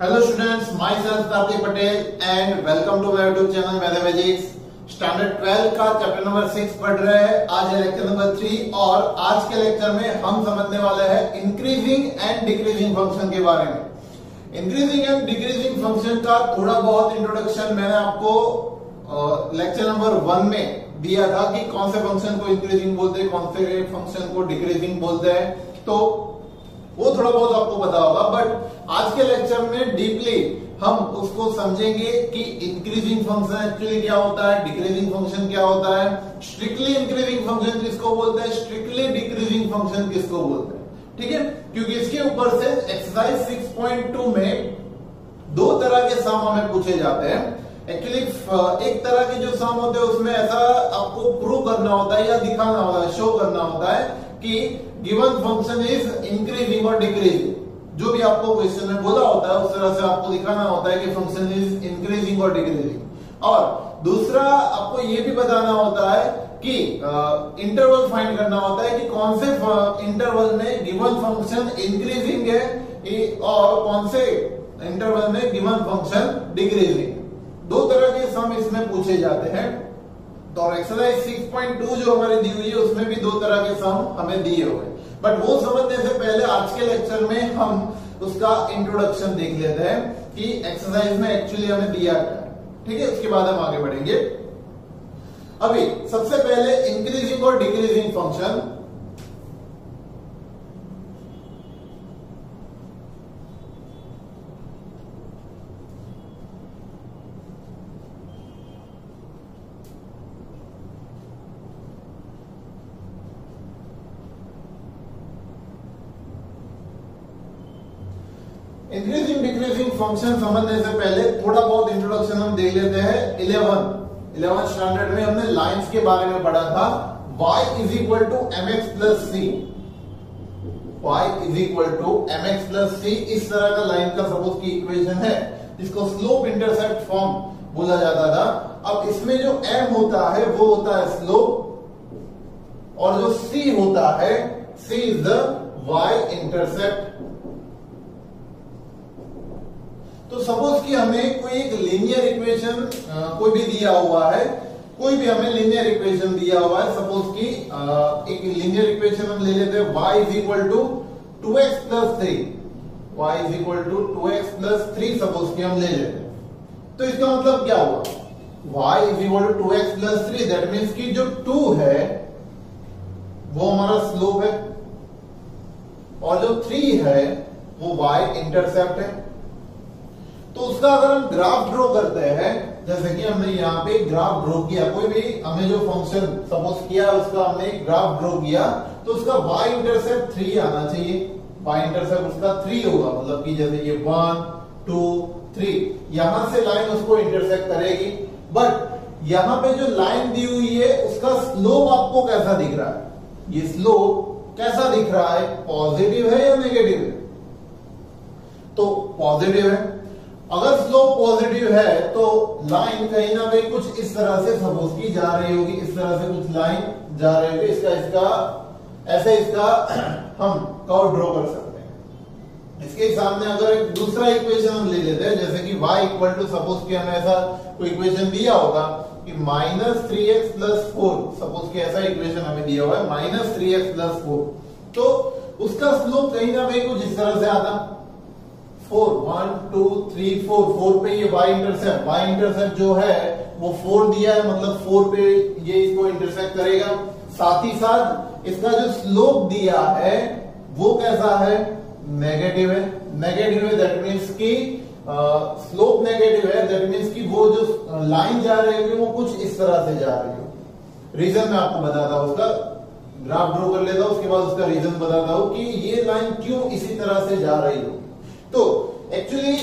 Hello students, myself Kartik Patel and welcome to my YouTube channel Mathematics. Standard 12 का chapter number 6 पढ़ रहे हैं। आज है लेक्चर नंबर 3 और आज के लेक्चर में हम समझने वाले हैं इंक्रीजिंग एंड डिक्रीजिंग फंक्शन के बारे में। इंक्रीजिंग एंड डिक्रीजिंग फंक्शन का थोड़ा बहुत इंट्रोडक्शन मैंने आपको लेक्चर नंबर 1 में दिया था कि कौन से फंक्शन को इंक्रीजिंग बोलते हैं, कौन से फंक्शन को डिक्रीजिंग बोलते हैं, तो वो थोड़ा बहुत आपको पता होगा। बट आज के लेक्चर में डीपली हम उसको समझेंगे कि इंक्रीजिंग फंक्शन एक्चुअली क्या होता है, डिक्रीजिंग फंक्शन क्या होता है, स्ट्रिक्टली इंक्रीजिंग फंक्शन किसको बोलते हैं, स्ट्रिक्टली डिक्रीजिंग फंक्शन किसको बोलते हैं। ठीक है, क्योंकि इसके ऊपर से एक्सरसाइज 6.2 में दो तरह के सम हमें पूछे जाते हैं। एक्चुअली एक तरह के जो सम होते हैं उसमें ऐसा आपको प्रूव करना होता है या दिखाना होता है, शो करना होता है कि गिवन फंक्शन इज इंक्रीजिंग और डिक्रीजिंग। जो भी आपको क्वेश्चन में बोला होता है उस तरह से आपको दिखाना होता है कि फंक्शन इज इंक्रीजिंग और डिक्रीजिंग। और दूसरा आपको ये भी बताना होता है कि इंटरवल फाइंड करना होता है कि कौन से इंटरवल में गिवन फंक्शन इंक्रीजिंग है और कौन से इंटरवल में गिवन फंक्शन डिक्रीजिंग। दो तरह के सम इसमें पूछे जाते हैं। तो एक्सरसाइज 6.2 जो हमारी दी हुई है उसमें भी दो तरह के सम हमें दिए हुए हैं। बट वो समझने से पहले आज के लेक्चर में हम उसका इंट्रोडक्शन देख लेते हैं कि एक्सरसाइज में एक्चुअली हमें दिया क्या है। ठीक है, उसके बाद हम आगे बढ़ेंगे। अभी सबसे पहले इंक्रीजिंग और decreasing function. Increasing decreasing function समझने से पहले थोड़ा बहुत इंट्रोडक्शन हम देख लेते हैं। 11th स्टैंडर्ड में हमने लाइंस के बारे में पढ़ा था। y is equal to mx plus c, y is equal to mx plus c इस तरह का लाइन का सपोज की इक्वेशन है जिसको स्लोप इंटरसेप्ट फॉर्म बोला जाता था। अब इसमें जो m होता है वो होता है स्लोप और जो c होता है c is the y intercept. तो सपोज कि हमें कोई एक लीनियर इक्वेशन कोई भी दिया हुआ है, कोई भी हमें लीनियर इक्वेशन दिया हुआ है। सपोज कि एक लीनियर इक्वेशन हम ले लेते हैं y is equal to 2x plus 3, y is equal to 2x plus 3 suppose कि हम ले लेते हैं। तो इसका मतलब क्या हुआ, y is equal to 2x plus 3 that means कि जो 2 है वो हमारा स्लोप है और जो 3 है वो y इंटरसेप्ट है। तो उसका अगर हम ग्राफ ड्रॉ करते हैं, जैसे कि हमने यहाँ पे ग्राफ ड्रॉ किया, कोई भी हमें जो फंक्शन सपोज किया उसका हमने ग्राफ ड्रॉ किया, तो उसका y इंटरसेप्ट 3 आना चाहिए। y इंटरसेप्ट उसका 3 होगा, मतलब कि जैसे ये 1 2 3 यहां से लाइन उसको इंटरसेक्ट करेगी। बट यहाँ पे जो लाइन दी हुई है उसका स्लोप आपको कैसा दिख रहा है, ये स्लोप कैसा दिख रहा है, पॉजिटिव है या नेगेटिव है? तो पॉजिटिव है। अगर स्लोप पॉजिटिव है तो लाइन कहीं ना कहीं कुछ इस तरह से सपोज की जा रही होगी, इस तरह से कुछ लाइन जा रही होगी, इसका हम कर्व ड्रॉ कर सकते हैं। इसके सामने अगर एक दूसरा इक्वेशन हम ले लेते हैं, जैसे कि y इक्वल टू सपोज कि हमें ऐसा कोई इक्वेशन दिया होगा कि -3x प्लस 4, सपोज कि ऐसा इक्वेशन हमें दिया हुआ है -3x प्लस 4, तो उसका स्लोप कहीं ना कहीं कुछ इस तरह से आता 4 1 2 3 4 पे ये y इंटरसेप्ट जो है वो 4 दिया है, मतलब 4 पे ये इसको इंटरसेक्ट करेगा। साथ ही साथ इसका जो स्लोप दिया है वो कैसा है, नेगेटिव है। नेगेटिव है दैट मीन्स कि स्लोप नेगेटिव है, दैट मीन्स कि वो जो लाइन जा रही है वो कुछ इस तरह से जा रही हो। रीजन मैं आपको बताता हूं, उसका ग्राफ ड्रॉ कर लेता हूं, उसके बाद उसका रीजन बताता हूं कि ये लाइन क्यों इसी तरह से जा रही हो। तो एक्चुअली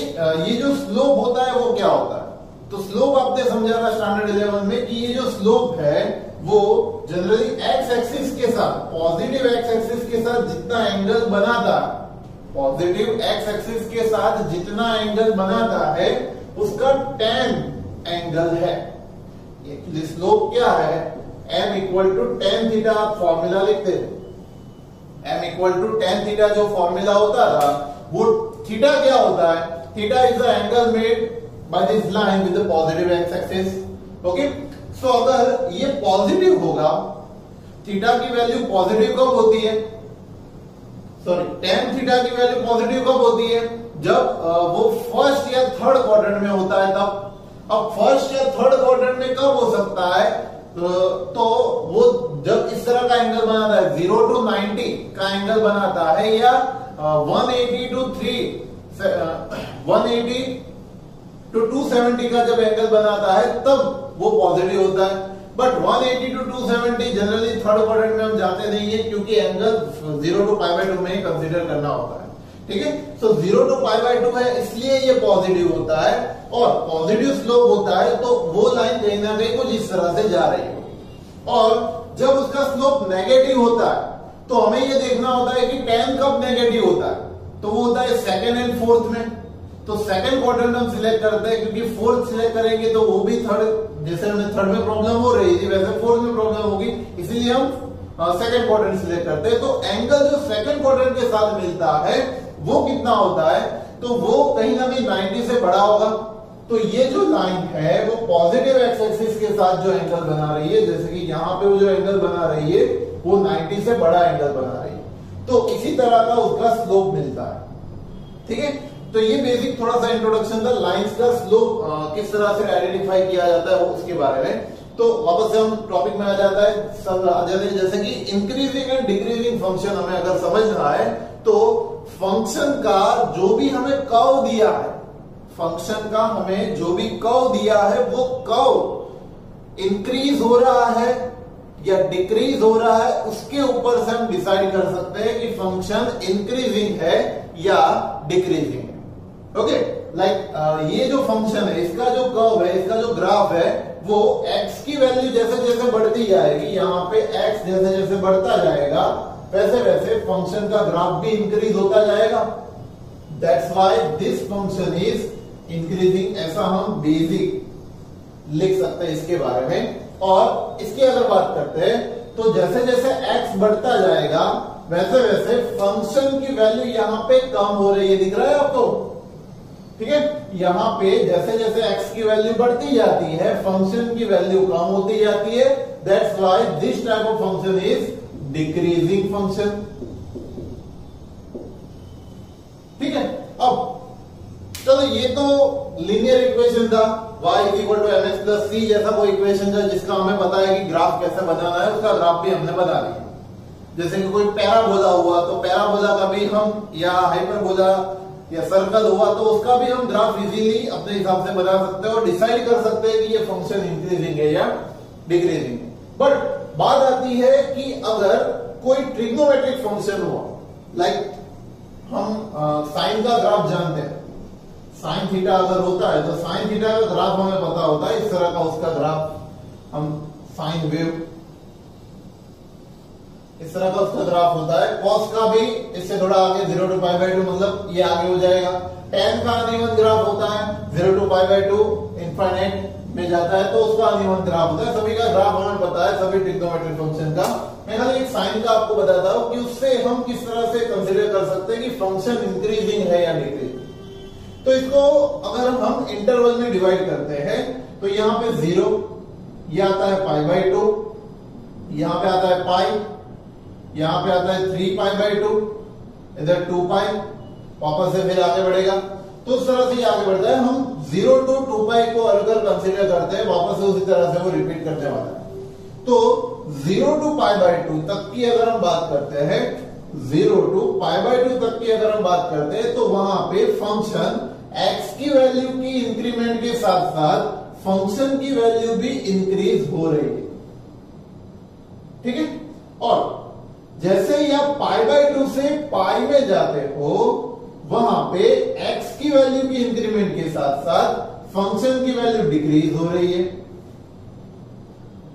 ये जो स्लोप होता है वो क्या होता है, तो स्लोप आपने समझा था स्टैंडर्ड 11 में कि ये जो स्लोप है वो जनरली एक्स एक्सिस के साथ, पॉजिटिव एक्स एक्सिस के साथ जितना एंगल बनाता है, पॉजिटिव एक्स एक्सिस के साथ जितना एंगल बनाता है उसका tan एंगल है। एक्चुअली स्लोप क्या है, m equal to tan theta, आप फॉर्मूला लिखते थे, m equal to tan theta जो फॉर्मूला होता था वो थीटा क्या होता है, theta is the angle made by this line with the positive x axis. Okay, so अगर ये पॉजिटिव होगा, थीटा की वैल्यू पॉजिटिव कब होती है, सॉरी tan थीटा की वैल्यू पॉजिटिव कब होती है, जब वो फर्स्ट या थर्ड क्वाड्रेंट में होता है तब। अब फर्स्ट या थर्ड क्वाड्रेंट में कब हो सकता है, तो वो जब इस तरह का एंगल बनाता है 0 to 90 का एंगल बनाता है, या 180 to 270 का जब एंगल बनाता है तब वो पॉजिटिव होता है। But 180 to 270 generally third quadrant में हम जाते नहीं है, क्योंकि एंगल 0 to π/2 में ही कंसीडर करना होता है। ठीक है, सो 0 to π/2 है, इसलिए ये पॉजिटिव होता है, और पॉजिटिव स्लोप होता है तो वो लाइन कहीं ना कहीं कुछ इस तरह से जा रही होगी। और जब उसका स्लोप नेगेटिव होता है तो हमें ये देखना होता है कि tan कब नेगेटिव होता है, तो वो होता है सेकंड एंड फोर्थ में। तो सेकंड क्वाड्रेंट हम सिलेक्ट करते हैं, क्योंकि फोर्थ सिलेक्ट करेंगे तो वो भी थर्ड, जैसे हमें थर्ड में प्रॉब्लम हो रही थी वैसे फोर्थ में प्रॉब्लम होगी, इसीलिए हम सेकंड क्वाड्रेंट सिलेक्ट करते हैं। तो एंगल जो सेकंड क्वाड्रेंट के साथ मिलता है वो कितना होता है, तो वो कहीं ना कहीं 90 से बड़ा होगा। तो ये जो लाइन है वो पॉजिटिव एक्स एक्सिस के साथ जो एंगल बना रही है, जैसे कि यहाँ पे वो जो एंगल बना रही है वो 90 से बड़ा एंगल बना रही है, तो इसी तरह का उसका स्लोप मिलता है। ठीक है, तो ये बेसिक थोड़ा सा इंट्रोडक्शन था, लाइंस का स्लोप किस तरह से आइडेंटिफाई किया जाता है उसके बारे में। तो वापस से हम टॉपिक में आ जाता है, जैसे कि इंक्रीजिंग एंड डिक्रीजिंग फंक्शन हमें अगर समझना है, तो फंक्शन का जो भी हमें कर्व दिया है, फंक्शन का हमें जो भी कर्व दिया है वो कर्व इंक्रीज हो रहा है या डिक्रीज हो रहा है, उसके ऊपर से हम डिसाइड कर सकते हैं कि फंक्शन इंक्रीजिंग है या डिक्रीजिंग है। ओके, लाइक ये जो फंक्शन है, इसका जो कर्व है, इसका जो ग्राफ है, वो x की वैल्यू जैसे जैसे बढ़ती जाएगी, यहाँ पे x जैसे जैसे बढ़ता जाएगा वैसे वैसे फंक्शन का ग्राफ भी इंक्रीज होता जाएगा। That's why this function is increasing, ऐसा हम बेसिक लिख सकते हैं इसके बारे में। और इसकी अगर बात करते हैं तो जैसे जैसे x बढ़ता जाएगा वैसे वैसे फंक्शन की वैल्यू यहाँ पे कम हो रही है, दिख रहा है आपको। ठीक है, यहाँ पे जैसे जैसे x की वैल्यू बढ़ती जाती है फंक्शन की वैल्यू कम होती जाती है। That's why this type of function is decreasing function. ठीक है, अब चलो ये तो लीनियर इक्वेशन था, y = mx + c जैसा कोई इक्वेशन था जिसका हमें पता है कि ग्राफ कैसे बनाना है, उसका ग्राफ भी हमने बता दिया। जैसे कि कोई पैराबोला हुआ तो पैराबोला का भी हम, या हाइपरबोला या सर्कल हुआ तो उसका भी हम ग्राफ इजीली अपने हिसाब से बना सकते हैं और डिसाइड कर सकते हैं कि ये फंक्शन इंक्रीजिंग है या डिक्रीजिंग है। बट बात आती है कि अगर कोई ट्रिग्नोमेट्रिक फंक्शन हुआ, लाइक हम साइन का ग्राफ जानते हैं, साइन थीटा अगर होता है तो साइन थीटा का ग्राफ हमें पता होता है, इस तरह का उसका ग्राफ, हम साइन वेव इस तरह का उसका ग्राफ होता है। कॉस का भी इससे थोड़ा आगे 0 to π/2, मतलब ये आगे हो जाएगा। tan का अनइवन ग्राफ होता है 0 to π/2 इनफाइनाइट में जाता है तो उसका अनइवन ग्राफ होता है। सभी का ग्राफ हमें पता है, सभी ट्रिग्नोमेट्रिक फंक्शन का। मैं खाली एक साइन का आपको बताता हूं कि उससे हम किस तरह से कंसीडर कर सकते हैं कि फंक्शन इंक्रीजिंग है या डिक्रीजिंग। तो इसको अगर हम इंटरवल में डिवाइड करते हैं तो यहाँ पे 0, ये आता है π/2, यहाँ पे आता है पाई, यहाँ पे आता है 3π/2, इधर 2π, वापस से फिर आगे बढ़ेगा। तो उस तरह से ये आगे बढ़ता है। हम 0 to 2π को अगर कंसीडर करते हैं, वापस से उसी तरह से वो रिपीट करने वाला है। तो 0 to π/2 तक की अगर हम बात करते हैं, 0 to π/2 तक की अगर हम बात करते हैं तो वहां पे फंक्शन x की वैल्यू की इंक्रीमेंट के साथ साथ फंक्शन की वैल्यू भी इंक्रीज हो रही है। ठीक है, और जैसे ही आप π/2 से पाई में जाते हो वहां पे x की वैल्यू की इंक्रीमेंट के साथ साथ फंक्शन की वैल्यू डिक्रीज हो रही है।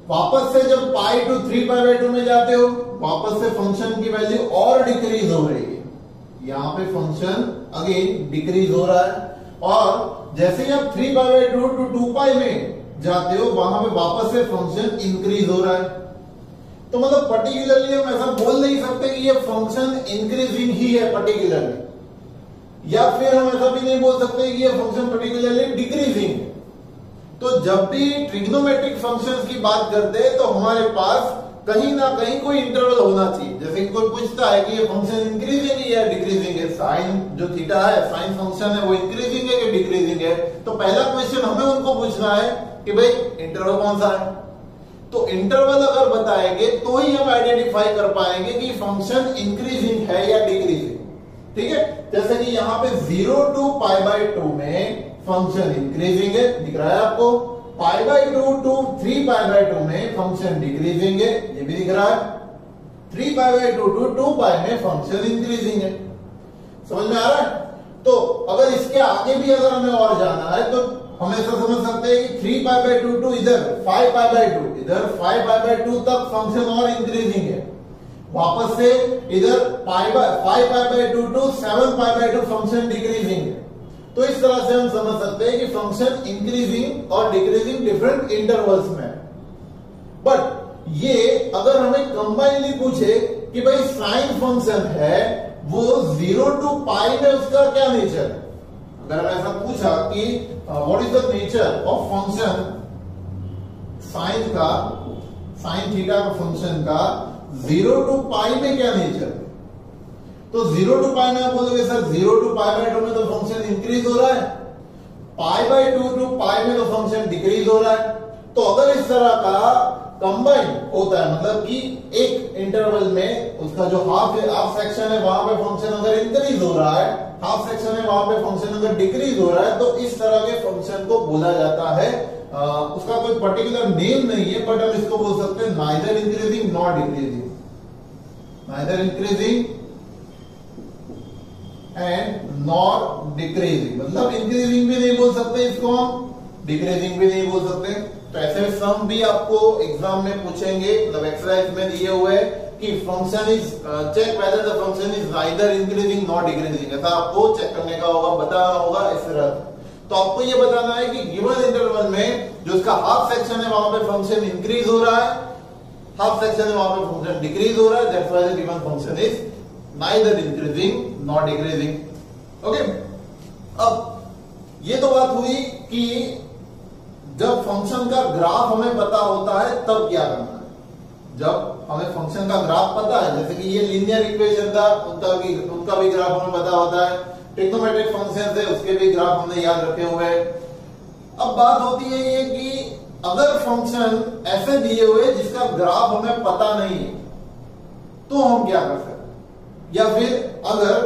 वापस से जब π to 3π/2 में जाते हो वापस से फंक्शन की वैल्यू और डिक्रीज हो रही है। यहां पे फंक्शन अगेन डिक्रीज हो रहा है। और जैसे ही आप 3π/2 to 2π में जाते हो वहां पे वापस से फंक्शन इंक्रीज हो रहा है। तो मतलब पर्टिकुलरली हम ऐसा बोल नहीं सकते कि ये फंक्शन इंक्रीजिंग ही है पर्टिकुलरली, या फिर हम ऐसा भी नहीं बोल सकते कि ये फंक्शन पर्टिकुलरली डिक्रीजिंग है। तो जब भी ट्रिग्नोमेट्रिक फंक्शंस की बात करते हैं तो हमारे पास कहीं ना कहीं कोई इंटरवल होना चाहिए। जैसे कि कोई पूछता है कि ये फंक्शन इंक्रीजिंग है या डिक्रीजिंग है, साइन जो थीटा है साइन फंक्शन है वो इंक्रीजिंग है कि डिक्रीजिंग है, तो पहला क्वेश्चन हमें उनको पूछना है कि भाई इंटरवल कौन सा है। तो इंटरवल अगर बताएंगे तो ही हम आइडेंटिफाई कर पाएंगे कि फंक्शन इंक्रीजिंग है या डिक्रीजिंग। ठीक है, जैसे कि यहाँ पे 0 to π/2 में फंक्शन इंक्रीजिंग है, दिख रहा है आपको। π/2 to 3π/2 में फंक्शन डिक्रीजिंग है, ये भी दिख रहा है। 3π/2 to 2π में फंक्शन इंक्रीजिंग है। समझ में आ रहा है? तो अगर इसके आगे भी अगर हमें और जाना है तो हम ऐसा समझ सकते हैं कि 3π/2 to इधर 5π/2, इधर 5π/2 तक फंक्शन और इंक्रीजिंग है। वापस से इधर 5π/2 to 7π/2 फंक्शन डिक्रीजिंग है। तो इस तरह से हम समझ सकते हैं कि फंक्शन इंक्रीजिंग और डिक्रीजिंग डिफरेंट इंटरवल्स में। बट ये अगर हमें कंबाइनली पूछे कि भाई साइन फंक्शन है वो 0 to π में उसका क्या नेचर है, अगर हमें ऐसा पूछा कि what is the nature of function sine का, साइन थीटा का फंक्शन का 0 to π में क्या नेचर है, तो 0 to π में आप बोलोगे सर 0 to π/2 में तो फंक्शन इंक्रीज हो रहा है, π/2 to π में तो फंक्शन डिक्रीज हो रहा है। तो अगर इस तरह का कंबाइन होता है, मतलब कि एक इंटरवल में उसका जो हाफ सेक्शन है वहां पे फंक्शन अगर इंक्रीज हो रहा है, हाफ सेक्शन है वहां पे फंक्शन अगर डिक्रीज हो रहा है, तो इस तरह के फंक्शन को बोला जाता है, उसका कोई पर्टिकुलर नेम नहीं है, बट हम इसको बोल सकते हैं neither increasing not decreasing, neither increasing and not decreasing. मतलब इंक्रीजिंग भी नहीं बोल सकते इसको हम, डिक्रीजिंग भी नहीं बोल सकते। तो ऐसे सम भी आपको एग्जाम में पूछेंगे, मतलब एक्सरसाइज में दिए हुए कि function is check whether the function is neither increasing not decreasing, ऐसा आपको चेक करने का होगा, बताना होगा इस तरह। तो आपको ये बताना है कि गिवन इंटरवल में जो उसका हाफ सेक्शन है वहां पे फंक्शन इंक्रीज हो रहा है, हाफ सेक्शन है वहां पे फंक्शन डिक्रीज हो रहा है, that's why the given function is neither increasing not decreasing. Okay, अब ये तो बात हुई कि जब फंक्शन का ग्राफ हमें पता होता है तब क्या करना है। जब हमें फंक्शन का ग्राफ पता है, जैसे कि ये लीनियर इक्वेशन था, उनका भी ग्राफ हमें पता होता है, ट्रिग्नोमेट्रिक फंक्शन है उसके भी ग्राफ हमने याद रखे हुए हैं। अब बात होती है ये कि अगर फंक्शन ऐसे दिए हुए जिसका ग्राफ हमें पता नहीं है तो हम क्या कर सकते हैं, या फिर अगर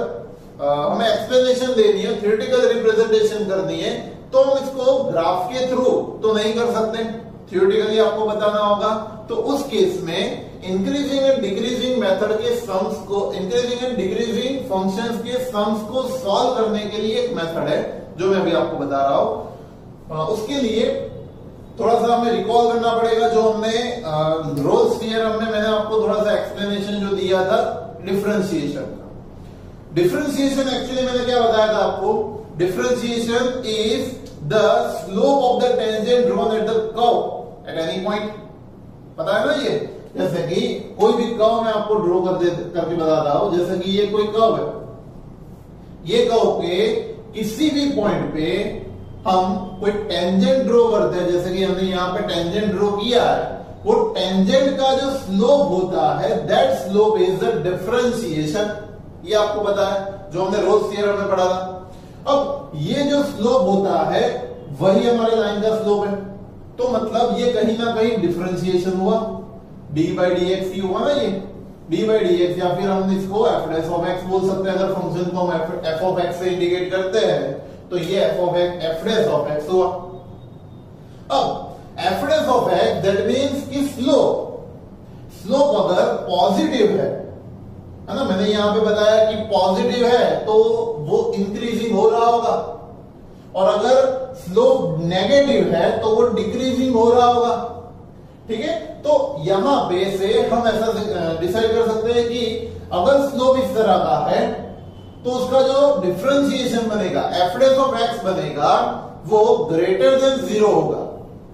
हमें एक्सप्लेनेशन देनी है, थ्योरेटिकल रिप्रेजेंटेशन करनी है, तो हम इसको ग्राफ के थ्रू तो नहीं कर सकते, थ्योरेटिकली आपको बताना होगा। तो उस केस में इंक्रीजिंग एंड डिक्रीजिंग मेथड के सम्स को, इंक्रीजिंग एंड डिक्रीजिंग फंक्शंस के सम्स को सॉल्व करने के लिए एक मेथड है जो मैं अभी आपको बता रहा हूं। उसके लिए थोड़ा सा हमें रिकॉल करना पड़ेगा जो हमने रोल्स थ्योरम में मैंने आपको थोड़ा सा एक्सप्लेनेशन जो दिया था डिफरेंशिएशन का। डिफरेंशिएशन एक्चुअली मैंने क्या बताया था आपको, differentiation is the slope of the tangent drawn at the curve at any point. पता है ना ये, जैसे कि कोई भी कर्व मैं आपको ड्रॉ करके बता रहा हूं, जैसे कि ये कोई कर्व है, ये कर्व पे किसी भी पॉइंट पे हम कोई टेंजेंट ड्रॉ करते हैं, जैसे कि हमने यहां पे टेंजेंट ड्रॉ किया है, वो टेंजेंट का जो स्लोप होता है that slope is the differentiation. ये आपको पता है जो हमने रोल्स थ्योरम में पढ़ा था। अब ये जो स्लोप होता है वही हमारे लाइन का स्लोप है, तो मतलब ये कहीं ना कहीं डिफरेंशिएशन हुआ, d/dx ही हुआ ना ये, d/dx, या फिर हम इसको f' बोल सकते हैं अगर फंक्शन को हम f से इंडिकेट करते हैं, तो ये f' हुआ। अब f' दैट मींस कि स्लोप अगर पॉजिटिव है ना, मैंने यहां पे बताया कि पॉजिटिव है तो वो इंक्रीजिंग हो रहा होगा, और अगर स्लोप नेगेटिव है तो वो डिक्रीजिंग हो रहा होगा। ठीक है, तो यहां पे से हम ऐसा डिसाइड कर सकते हैं कि अगर स्लोप इस तरह का है तो उसका जो डिफरेंशिएशन बनेगा f' बनेगा वो ग्रेटर देन 0 होगा।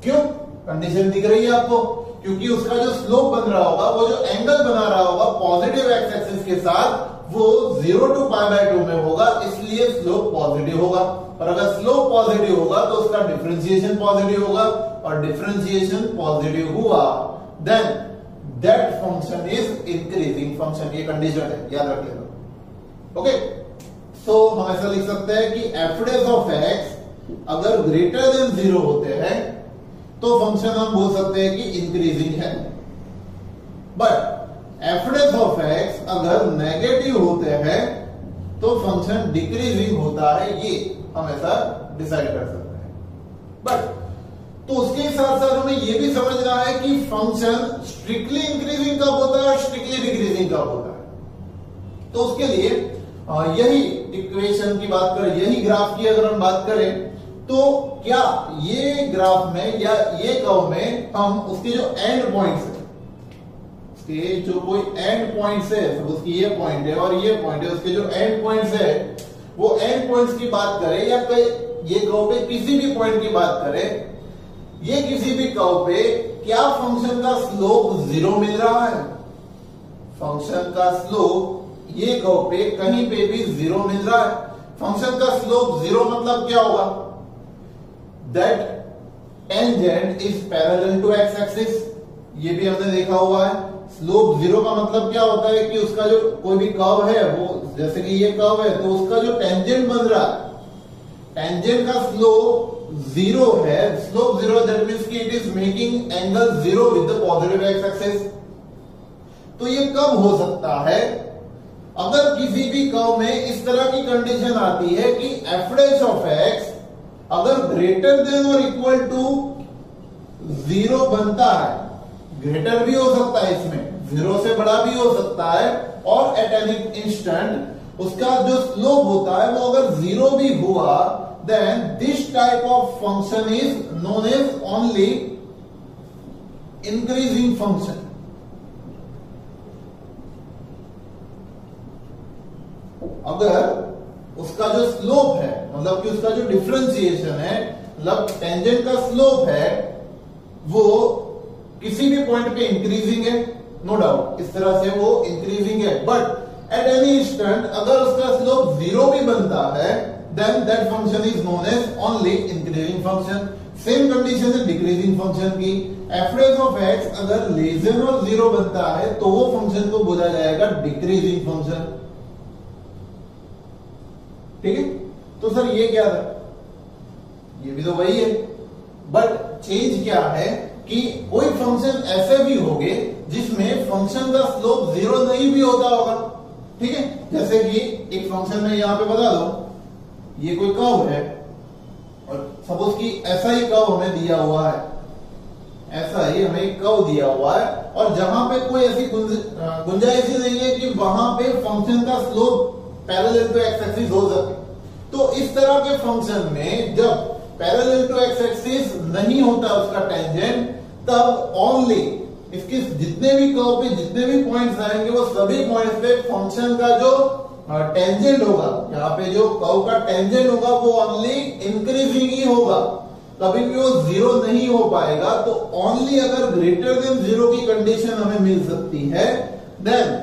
क्यों, कंडीशन दिख रही है आपको, क्योंकि उसका जो स्लोप बन रहा होगा, वो जो एंगल बना रहा होगा पॉजिटिव एक्स एक्सिस के साथ, वो 0 to π/2 में होगा, इसलिए स्लोप पॉजिटिव होगा। और अगर स्लोप पॉजिटिव होगा तो उसका डिफरेंशिएशन पॉजिटिव होगा, और डिफरेंशिएशन पॉजिटिव हुआ then that function is increasing function. ये कंडीशन है, याद रख लेना। ओके, तो हम ऐसा लिख सकते हैं कि f' ऑफ x अगर ग्रेटर देन 0 होते हैं तो फंक्शन हम बोल सकते हैं कि इंक्रीजिंग है, बट f' ऑफ x अगर नेगेटिव होते हैं तो फंक्शन डिक्रीजिंग होता है। ये हम ऐसा डिसाइड कर सकते हैं। बट तो उसके साथ साथ हमें यह भी समझना है कि फंक्शन स्ट्रिक्टली इंक्रीजिंग कब होता है और स्ट्रिक्टली डिक्रीजिंग कब होता है। तो उसके लिए यही इक्वेशन की बात करें, यही ग्राफ की अगर हम बात करें तो क्या ये ग्राफ में या ये कर्व में हम उसके जो एंड पॉइंट्स है, उसके जो कोई एंड पॉइंट्स है, सपोज कि ये पॉइंट है और ये पॉइंट है, उसके जो एंड पॉइंट्स है वो एंड पॉइंट्स की बात करें या ये कर्व पे किसी भी पॉइंट की बात करें, ये किसी भी कर्व पे क्या फंक्शन का स्लोप 0 मिल रहा है? फंक्शन का स्लोप ये कर्व पे कहीं पे भी 0 मिल रहा है। फंक्शन का स्लोप 0 मतलब क्या होगा? That tangent is parallel to x axis. ये भी हमने देखा हुआ है। स्लोप 0 का मतलब क्या होता है कि उसका जो कोई भी कर्व है, वो जैसे कि ये कर्व है तो उसका जो टेंजेंट बन रहा है, टेंजेंट का स्लोप 0 है। स्लोप 0 दैट मींस कि it is making angle 0 with the positive x axis. तो ये कब हो सकता है? अगर किसी भी कर्व में इस तरह की कंडीशन आती है कि f' ऑफ x अगर ग्रेटर देन और इक्वल टू 0 बनता है, ग्रेटर भी हो सकता है, इसमें 0 से बड़ा भी हो सकता है, और एट एनी इंस्टेंट उसका जो स्लोप होता है वो अगर 0 भी हुआ, then this type of function is known as only increasing function. अगर उसका जो स्लोप है, मतलब कि उसका जो डिफरेंशिएशन है, मतलब टेंजेंट का स्लोप है, वो किसी भी पॉइंट पे इंक्रीजिंग है, नो डाउट इस तरह से वो इंक्रीजिंग है, बट एट एनी इंस्टेंट अगर उसका स्लोप 0 भी बनता है, then that function is known as only increasing function. Same condition है डिक्रीजिंग फंक्शन की। f' ऑफ x अगर लेस देन और 0 बनता है तो वो फंक्शन को बोला जाएगा डिक्रीजिंग फंक्शन। ठीक है, तो सर ये क्या था? ये भी तो वही है, बट चेंज क्या है कि कोई फंक्शन ऐसे भी होंगे जिसमें फंक्शन का स्लोप 0 नहीं भी होता होगा। ठीक है, जैसे कि एक फंक्शन में यहां पे बता दो, ये कोई कर्व है और सपोज कि ऐसा ही कर्व हमें दिया हुआ है, ऐसा ही हमें एक कर्व दिया हुआ है, और जहां पे कोई ऐसी गुंजाइश ही नहीं है कि वहां पे फंक्शन का slope parallel to x axis हो सके। तो इस तरह के फंक्शन में जब पैरेलल टू एक्स एक्सिस नहीं होता उसका टेंजेंट, तब ओनली इसके जितने भी कर्व पे जितने भी पॉइंट्स आएंगे वो सभी पॉइंट्स पे फंक्शन का जो टेंजेंट होगा, यहाँ पे जो कर्व का टेंजेंट होगा वो ओनली इंक्रीजिंग ही होगा, कभी भी वो 0 नहीं हो पाएगा। तो ओनली अगर ग्रेटर देन 0 की कंडीशन हमें मिल सकती है, then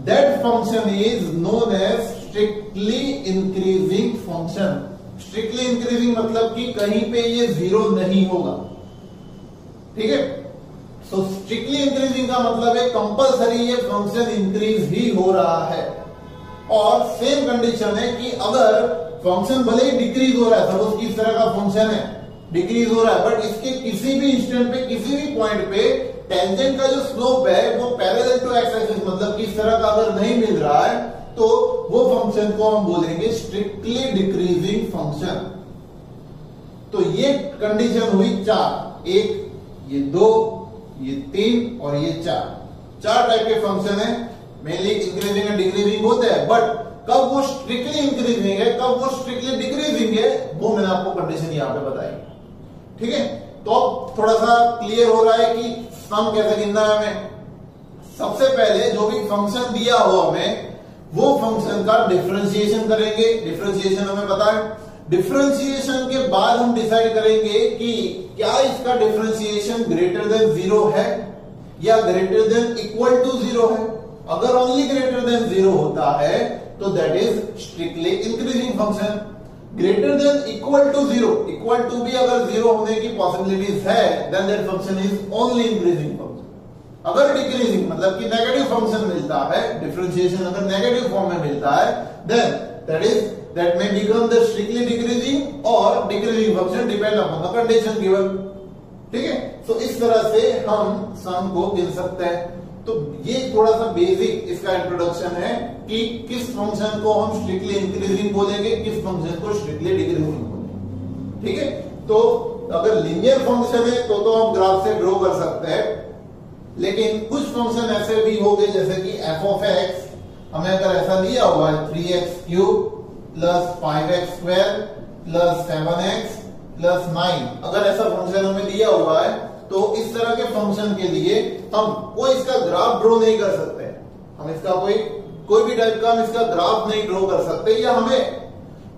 that function is known as strictly increasing function. Strictly increasing मतलब कि कहीं पे ये 0 नहीं होगा। ठीक है, सो स्ट्रिक्टली इंक्रीजिंग का मतलब है कंपलसरी ये फंक्शन इंक्रीज ही हो रहा है। और सेम कंडीशन है कि अगर फंक्शन भले ही डिक्रीज हो रहा है, सपोज कि इस तरह का फंक्शन है, डिक्रीज हो रहा है, बट इसके किसी भी इंस्टेंट पे किसी भी पॉइंट पे टेंजेंट का जो स्लोप है वो पैरेलल टू एक्स एक्सिस, मतलब कि इस तरह का अगर नहीं मिल रहा है तो वो फंक्शन को हम बोलेंगे स्ट्रिक्टली डिक्रीजिंग फंक्शन। तो ये कंडीशन हुई 4, एक, ये 2, ये 3 और ये 4 टाइप के फंक्शन है। मेनली इंक्रीजिंग एंड डिक्रीजिंग होते हैं, बट कब वो स्ट्रिक्टली इंक्रीजिंग है, कब वो स्ट्रिक्टली डिक्रीजिंग है, वो मैंने आपको कंडीशन यहां पे बताई। ठीक है, तो अब थोड़ा सा क्लियर हो रहा है कि सम कैसे गिनना है हमें। सबसे पहले जो भी फंक्शन दिया हो हमें, वो फंक्शन का डिफरेंशिएशन करेंगे। डिफरेंशिएशन हमें पता है, डिफरेंशिएशन के बाद हम डिसाइड करेंगे कि क्या इसका डिफरेंशिएशन ग्रेटर देन 0 है या ग्रेटर देन इक्वल टू 0 है। अगर ओनली ग्रेटर देन 0 होता है तो that is strictly increasing function. Greater than equal to 0, equal to भी अगर 0 होने की पॉसिबिलिटीज है then that function is only increasing function. अगर डिक्रीजिंग मतलब कि नेगेटिव फंक्शन मिलता है, डिफरेंशिएशन अगर नेगेटिव फॉर्म में मिलता है then that may become the strictly decreasing or decreasing function depend upon the condition given। ठीक है, तो इस तरह से हम सम को गिन सकते हैं। तो ये थोड़ा सा बेसिक इसका इंट्रोडक्शन है कि किस फंक्शन को हम स्ट्रिक्टली इंक्रीजिंग बोलेंगे, किस फंक्शन को स्ट्रिक्टली डिक्रीजिंग बोलेंगे। ठीक है, तो अगर लीनियर फंक्शन है तो हम ग्राफ से ड्रॉ कर सकते हैं, लेकिन कुछ फंक्शन ऐसे भी हो गए जैसे कि एफ ऑफ एक्स, हमें अगर ऐसा दिया हुआ है 3x³ plus 5x² plus 7x plus 9, अगर ऐसा फंक्शन हमें दिया हुआ है तो इस तरह के फंक्शन के लिए हम कोई इसका ग्राफ ड्रॉ नहीं कर सकते। हम इसका कोई भी टाइप का हम इसका ग्राफ नहीं ड्रॉ कर सकते, या हमें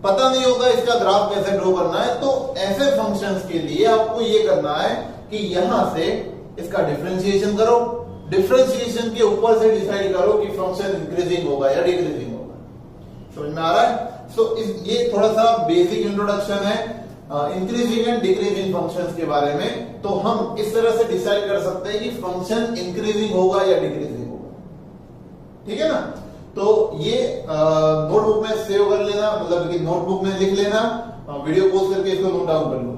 पता नहीं होगा इसका ग्राफ कैसे ड्रॉ करना है। तो ऐसे फंक्शंस के लिए आपको ये करना है कि यहां से इसका डिफरेंशिएशन करो, डिफरेंशिएशन के ऊपर से डिसाइड करो कि फंक्शन इंक्रीजिंग होगा या डिक्रीजिंग होगा। समझ में आ रहा है? ये थोड़ा सा बेसिक इंट्रोडक्शन है इंक्रीजिंग एंड डिक्रीजिंग फंक्शंस के बारे में। तो हम इस तरह से डिसाइड कर सकते हैं कि फंक्शन इंक्रीजिंग होगा या डिक्रीजिंग होगा। ठीक है ना? तो ये नोटबुक में सेव कर लेना, मतलब कि नोटबुक में लिख लेना, वीडियो पॉज करके इसको नोट डाउन कर लो।